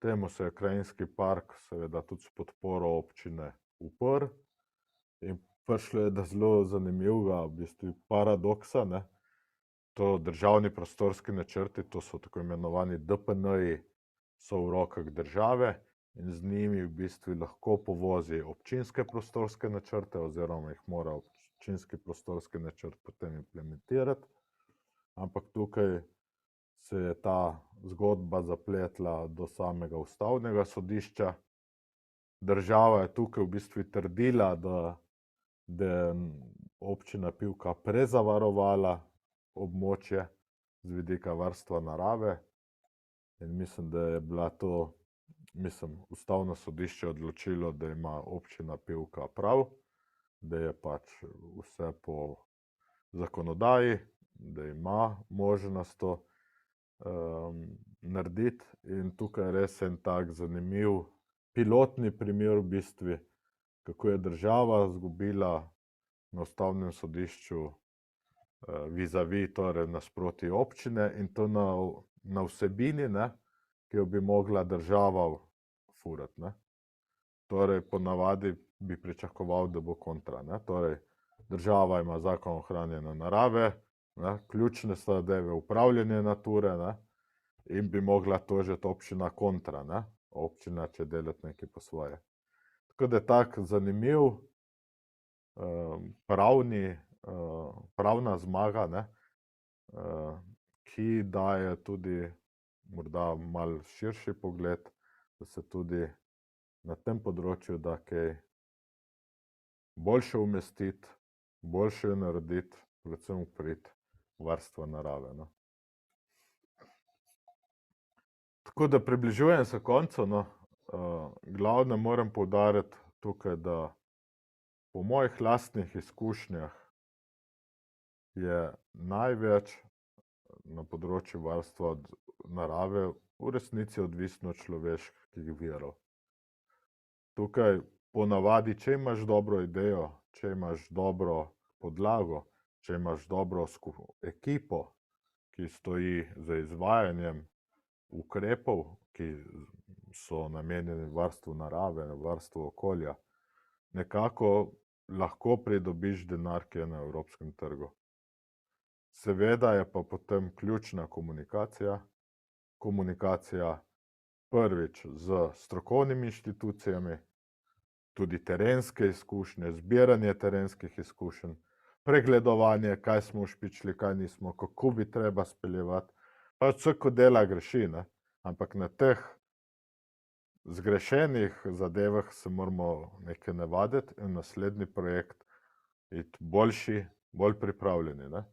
Temu se je Krajinski park seveda tudi s podporo občine uprl in prišlo je do zelo zanimivega v bistvu paradoksa, ne. To državni prostorski načrti, to so tako imenovani DPN-ji, so v rokah države in z njimi v bistvu lahko povozi občinske prostorske načrte oziroma jih mora občinski prostorski načrt potem implementirati. Ampak tukaj se je ta zgodba zapletla do samega ustavnega sodišča. Država je tukaj v bistvu trdila, da je občina Pivka prezavarovala območje z vidika varstva narave in mislim, da je bila to, ustavno sodišče odločilo, da ima občina Pivka prav, da je pač vse po zakonodaji, da ima možnost to narediti in tukaj res en tak zanimiv pilotni primer v bistvu, kako je država izgubila na ustavnem sodišču vis-a-vis, torej nasproti občine in to na vsebini, ne, ki jo bi mogla država furati, ne. Torej ponavadi bi pričakoval, da bo kontra, ne. Torej država ima zakon o ohranjanju narave, ne, ključne zadeve upravljanje Nature, ne, in bi mogla tožiti občina kontra, ne. Občina, če delati nekaj po svoje. Tako da je tak zanimiv pravna zmaga, ne, ki daje tudi morda malo širši pogled, da se tudi na tem področju da kaj boljše umestiti, boljše narediti, predvsem v prid varstva narave, no. Tako da približujem se koncu, no. Glavno moram poudariti tukaj, da po mojih lastnih izkušnjah je največ na področju varstva narave v resnici odvisno od človeških virov. Tukaj ponavadi, če imaš dobro idejo, če imaš dobro podlago, če imaš dobro ekipo, ki stoji za izvajanjem ukrepov, ki so namenjeni varstvu narave, varstvu okolja, nekako lahko pridobiš denar, ki je na evropskem trgu. Seveda je pa potem ključna komunikacija. Komunikacija prvič s strokovnimi inštitucijami, tudi terenske izkušnje, zbiranje terenskih izkušenj, pregledovanje, kaj smo ušpičili, kaj nismo, kako bi treba speljevati. Pač vsako dela greši, ne, ampak na teh zgrešenih zadevah se moramo nekaj navaditi in naslednji projekt iti boljši, bolj pripravljeni, ne.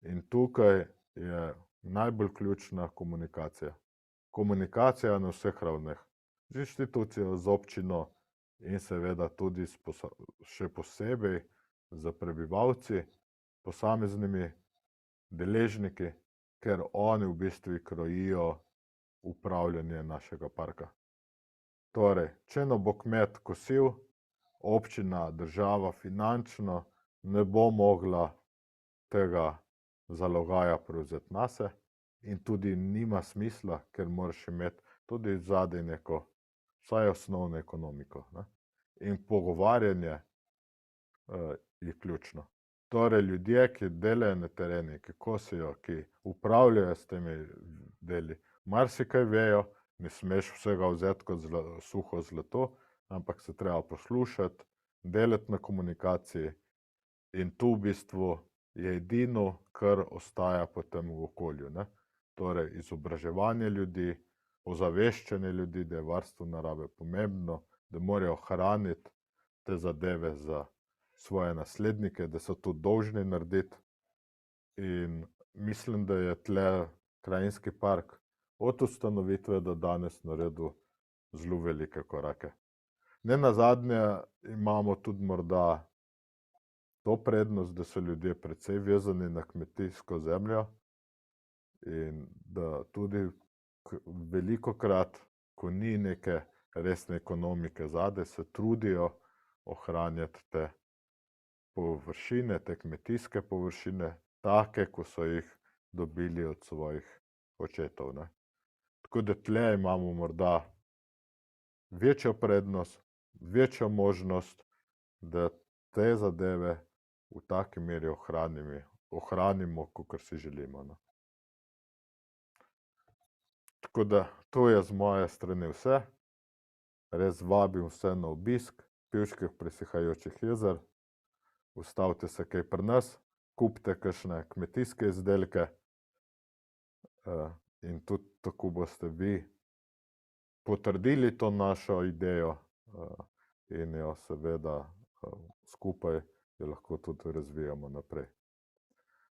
In tukaj je najbolj ključna komunikacija. Komunikacija na vseh ravneh. Z inštitucijo, z občino in seveda tudi še posebej z prebivalci, posameznimi deležniki, ker oni v bistvu krojijo upravljanje našega parka. Torej, če ne bo kmet kosil, občina, država finančno ne bo mogla tega zalogaja prevzeti nase in tudi nima smisla, ker moraš imeti tudi zadaj neko vsaj osnovno ekonomiko, ne. In pogovarjanje je ključno. Torej, ljudje, ki delajo na terenu, ki kosijo, ki upravljajo s temi deli, marsikaj vejo, ne smeš vsega vzeti kot suho zlato, ampak se treba poslušati, delati na komunikaciji in tu v bistvu je edino, kar ostaja potem v okolju, ne. Torej, izobraževanje ljudi, ozaveščanje ljudi, da je varstvo narave pomembno, da morajo ohraniti te zadeve za svoje naslednike, da so to dolžni narediti. In mislim, da je tle Krajinski park od ustanovitve do danes naredil zelo velike korake. Nenazadnje imamo tudi morda to prednost, da so ljudje precej vezani na kmetijsko zemljo in da tudi velikokrat, ko ni neke resne ekonomike zadaj, se trudijo ohranjati te površine, te kmetijske površine, take, ko so jih dobili od svojih očetov, ne. Tako da tle imamo morda večjo prednost, večjo možnost, da te zadeve v taki meri ohranimo, kakor si želimo, no. Tako da to je z moje strani vse. Res vabim vse na obisk Pivških presihajočih jezer. Ustavite se kaj pri nas, kupite kakšne kmetijske izdelke, in tudi tako boste vi potrdili to našo idejo, in jo seveda skupaj jo lahko tudi razvijamo naprej.